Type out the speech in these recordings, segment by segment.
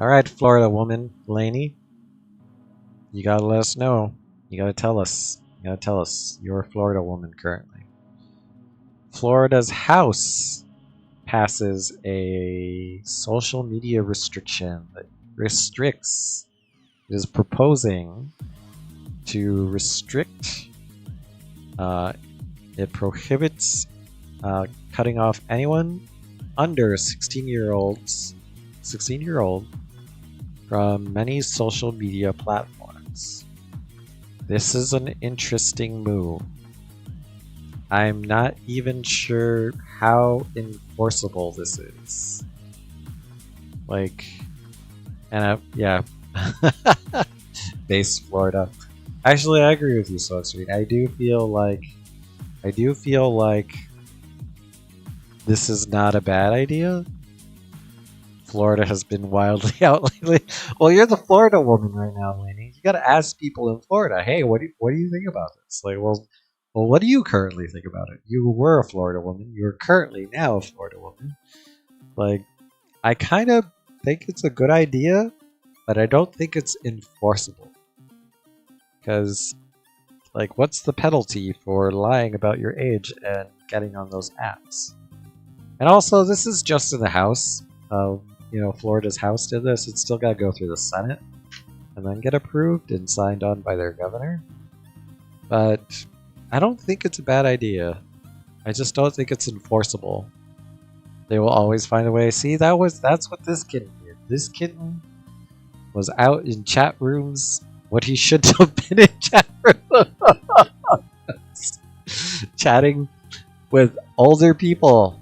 All right, Florida woman, Lainey, you gotta let us know. You gotta tell us. You gotta tell us. You're a Florida woman currently. Florida's House passes a social media restriction that restricts, is proposing to restrict, uh, it prohibits cutting off anyone under 16-year-old from many social media platforms. This is an interesting move. I'm not even sure how enforceable this is. Like, yeah, base Florida. Actually, I agree with you, Sweet. I do feel like this is not a bad idea. Florida has been wildly out lately. Well, you're the Florida woman right now, Lainey. You got to ask people in Florida, hey, what do you think about this? Like, well, what do you currently think about it? You were a Florida woman. You're currently now a Florida woman. Like, I kind of think it's a good idea, but I don't think it's enforceable. Because, like, what's the penalty for lying about your age and getting on those apps? And also, this is just in the House. Florida's House did this. It's still got to go through the Senate and then get approved and signed on by their governor. But I don't think it's a bad idea. I just don't think it's enforceable. They will always find a way. See, that's what this kitten did. This kitten was out in chat rooms. What he should have been in chat rooms, chatting with older people,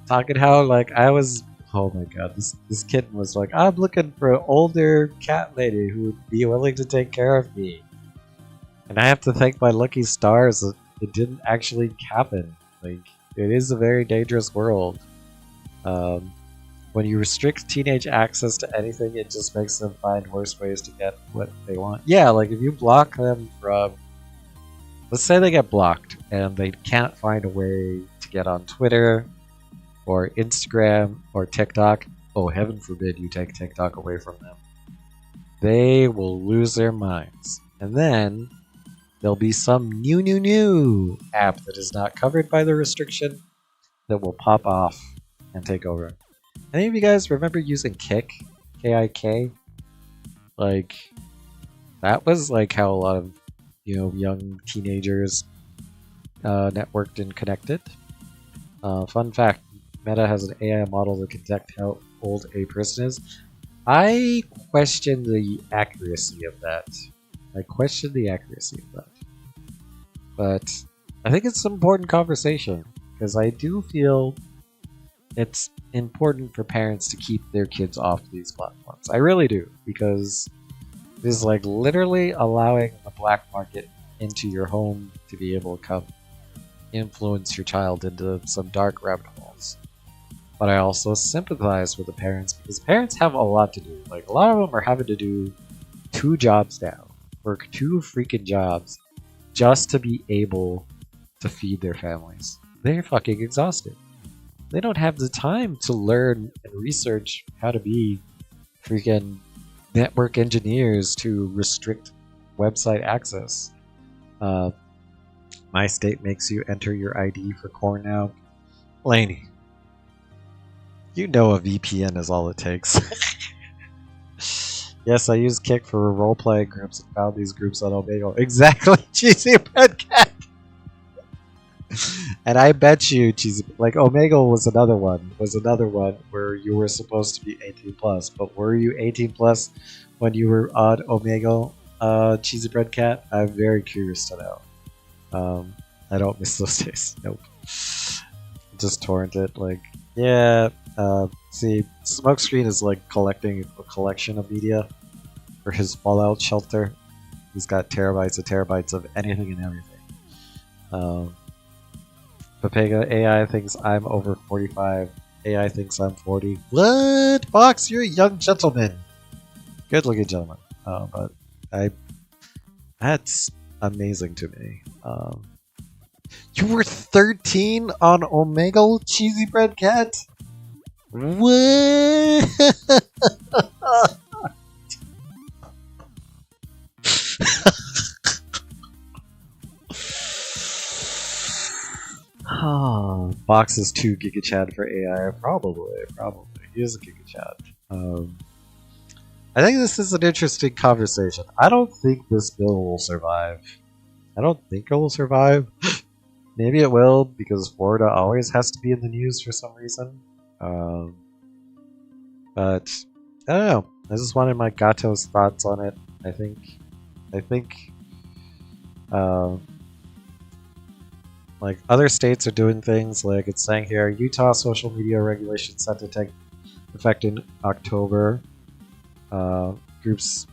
talking how like I was. Oh my god, this kitten was like, I'm looking for an older cat lady who would be willing to take care of me. And I have to thank my lucky stars that it didn't actually happen. Like, it is a very dangerous world. When you restrict teenage access to anything, it just makes them find worse ways to get what they want. Yeah, like if you block them from... Let's say they get blocked and they can't find a way to get on Twitter or Instagram or TikTok. Oh, heaven forbid you take TikTok away from them. They will lose their minds. And then there'll be some new app that is not covered by the restriction that will pop off and take over. Any of you guys remember using Kik? K-I-K? Like, that was like how a lot of, young teenagers networked and connected. Fun fact, Meta has an AI model that can detect how old a person is. I question the accuracy of that. But I think it's an important conversation, because I do feel it's important for parents to keep their kids off these platforms. I really do, because it is like literally allowing the black market into your home to be able to come influence your child into some dark rabbit holes. But I also sympathize with the parents, because parents have a lot to do. Like, a lot of them are having to do 2 jobs now, work 2 freaking jobs, just to be able to feed their families. They're fucking exhausted. They don't have the time to learn and research how to be freaking network engineers to restrict website access. My state makes you enter your ID for corn now. Lainey, you know a VPN is all it takes. Yes, I use Kik for role-playing groups and found these groups on Omegle. Exactly, Cheesy Bread Cat! And I bet you, Cheesy, like Omegle was another one where you were supposed to be 18 plus. But were you 18 plus when you were on Omegle, Cheesy Bread Cat? I'm very curious to know. I don't miss those days. Nope. Just torrent it. Like, yeah. See, Smokescreen is like collecting a collection of media for his Fallout shelter. He's got terabytes of anything and everything. Papega AI thinks I'm over 45. AI thinks I'm 40. What? Fox, you're a young gentleman. Good looking gentleman. But that's amazing to me. You were 13 on Omegle, Cheesy Bread Cat? What? Fox is too Giga Chad for AI. Probably. He is a Giga Chad. I think this is an interesting conversation. I don't think this bill will survive. I don't think it will survive. Maybe it will, because Florida always has to be in the news for some reason. But I don't know. I just wanted my Gato's thoughts on it. I think, like other states are doing things like it's saying here, Utah social media regulations set to take effect in October. Groups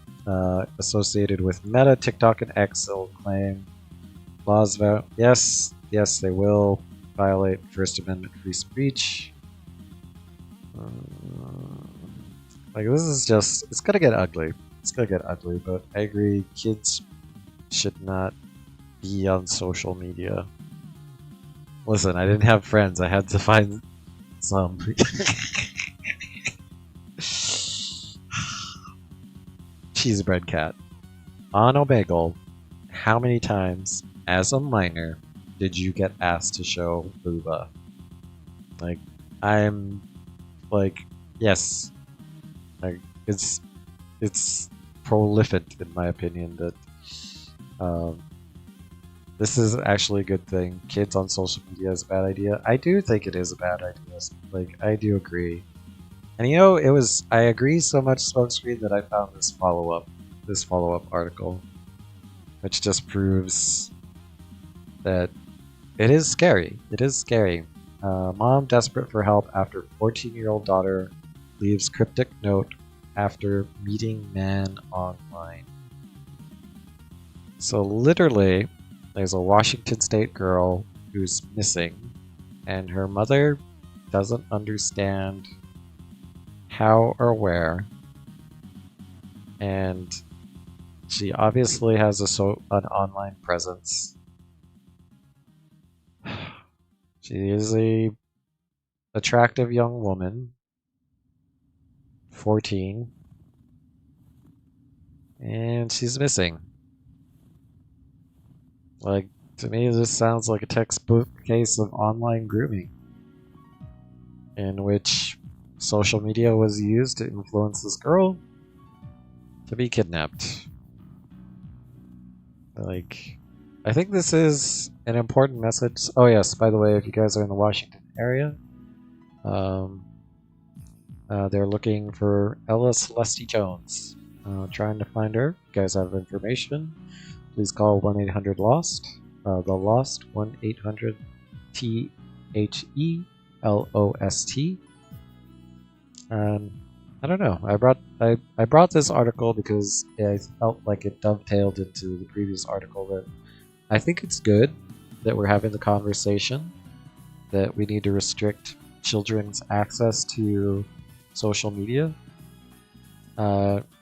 associated with Meta, TikTok, and X will claim laws about yes, they will violate First Amendment free speech. Like this is just, it's gonna get ugly. But I agree, kids should not be on social media. Listen, I didn't have friends. I had to find some. Cheesebread cat. On Omegle, how many times as a minor did you get asked to show booba? Like, I'm like, yes. Like, it's prolific in my opinion that this is actually a good thing. Kids on social media is a bad idea. I do think it is a bad idea. Like, I do agree. And you know, I agree so much, Smokescreen, that I found this follow-up article, which just proves that it is scary. Mom desperate for help after 14-year-old daughter leaves cryptic note after meeting man online. So literally, there's a Washington State girl who's missing, and her mother doesn't understand how or where, and she obviously has an online presence. She is a attractive young woman, 14, and she's missing. Like, to me, this sounds like a textbook case of online grooming, in which social media was used to influence this girl to be kidnapped. Like, I think this is an important message. Oh yes, by the way, if you guys are in the Washington area, they're looking for Ella Celeste Jones. Trying to find her. If you guys have information, please call 1-800-LOST. The Lost, 1-800-THELOST. I don't know. I brought this article because I felt like it dovetailed into the previous article that I think it's good that we're having the conversation that we need to restrict children's access to social media.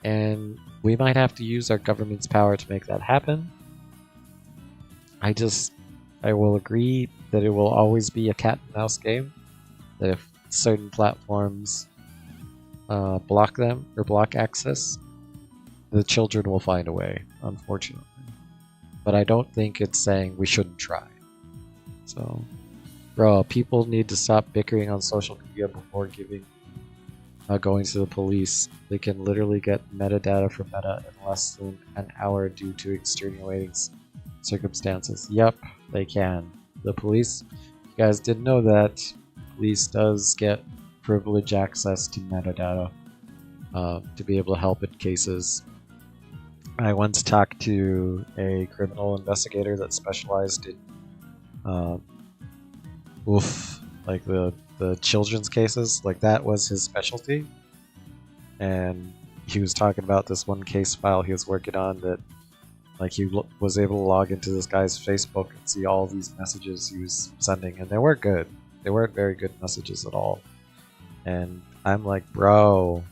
And we might have to use our government's power to make that happen. I will agree that it will always be a cat and mouse game. That if certain platforms block them or block access, the children will find a way, unfortunately. But I don't think it's saying we shouldn't try. So, bro, people need to stop bickering on social media before going to the police. They can literally get metadata from Meta in less than an hour due to extenuating circumstances. Yep, they can. The police, if you guys didn't know that, police does get privilege access to metadata to be able to help in cases. I once talked to a criminal investigator that specialized in like the children's cases. Like, that was his specialty, and he was talking about this one case file he was working on that, like, he was able to log into this guy's Facebook and see all these messages he was sending, and they weren't good. They weren't very good messages at all. And I'm like, bro,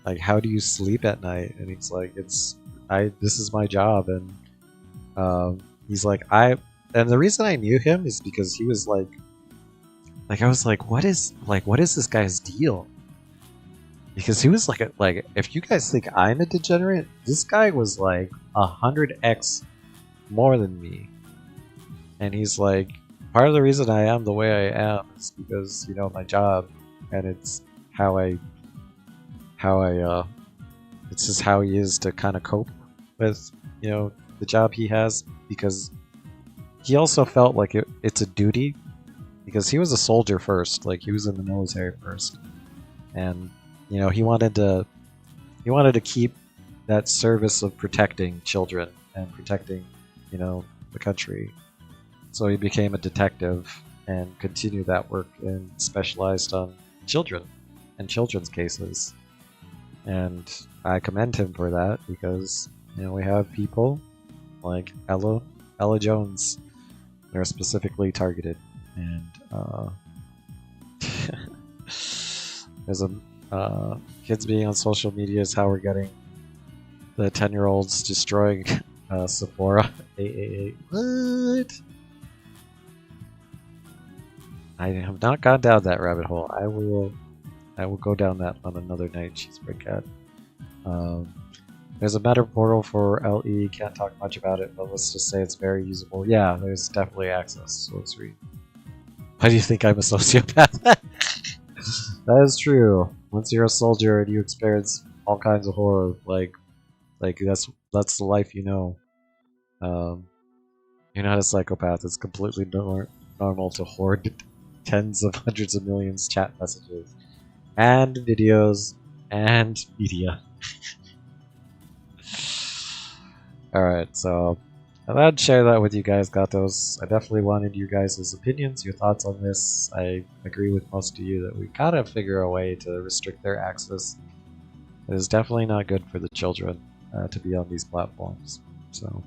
like, how do you sleep at night? And he's like, this is my job. And he's like, and the reason I knew him is because he was like I was like, what is this guy's deal? Because he was like, if you guys think I'm a degenerate, this guy was like 100x more than me. And he's like, part of the reason I am the way I am is because, you know, my job, and it's how I it's just how he is to kind of cope with, you know, the job he has, because he also felt like it's a duty, because he was a soldier first, like he was in the military first, and you know, he wanted to keep that service of protecting children and protecting, you know, the country. So he became a detective and continued that work and specialized on children and children's cases. And I commend him for that, because, you know, we have people like Ella Jones that are specifically targeted, and there's a kids being on social media is how we're getting the 10-year-olds destroying Sephora. What? I have not gone down that rabbit hole. I will go down that on another night, Cheeseburger Cat. Um, there's a meta portal for LE. Can't talk much about it, but let's just say it's very usable. Yeah, there's definitely access. So let's read. Why do you think I'm a sociopath? That is true. Once you're a soldier and you experience all kinds of horror, like that's the life you know. Um, you're not a psychopath. It's completely normal to hoard tens of hundreds of millions chat messages and videos and media. Alright, so I thought I'd share that with you guys, Gatos. I definitely wanted you guys' opinions, your thoughts on this. I agree with most of you that we gotta figure a way to restrict their access. It is definitely not good for the children to be on these platforms. So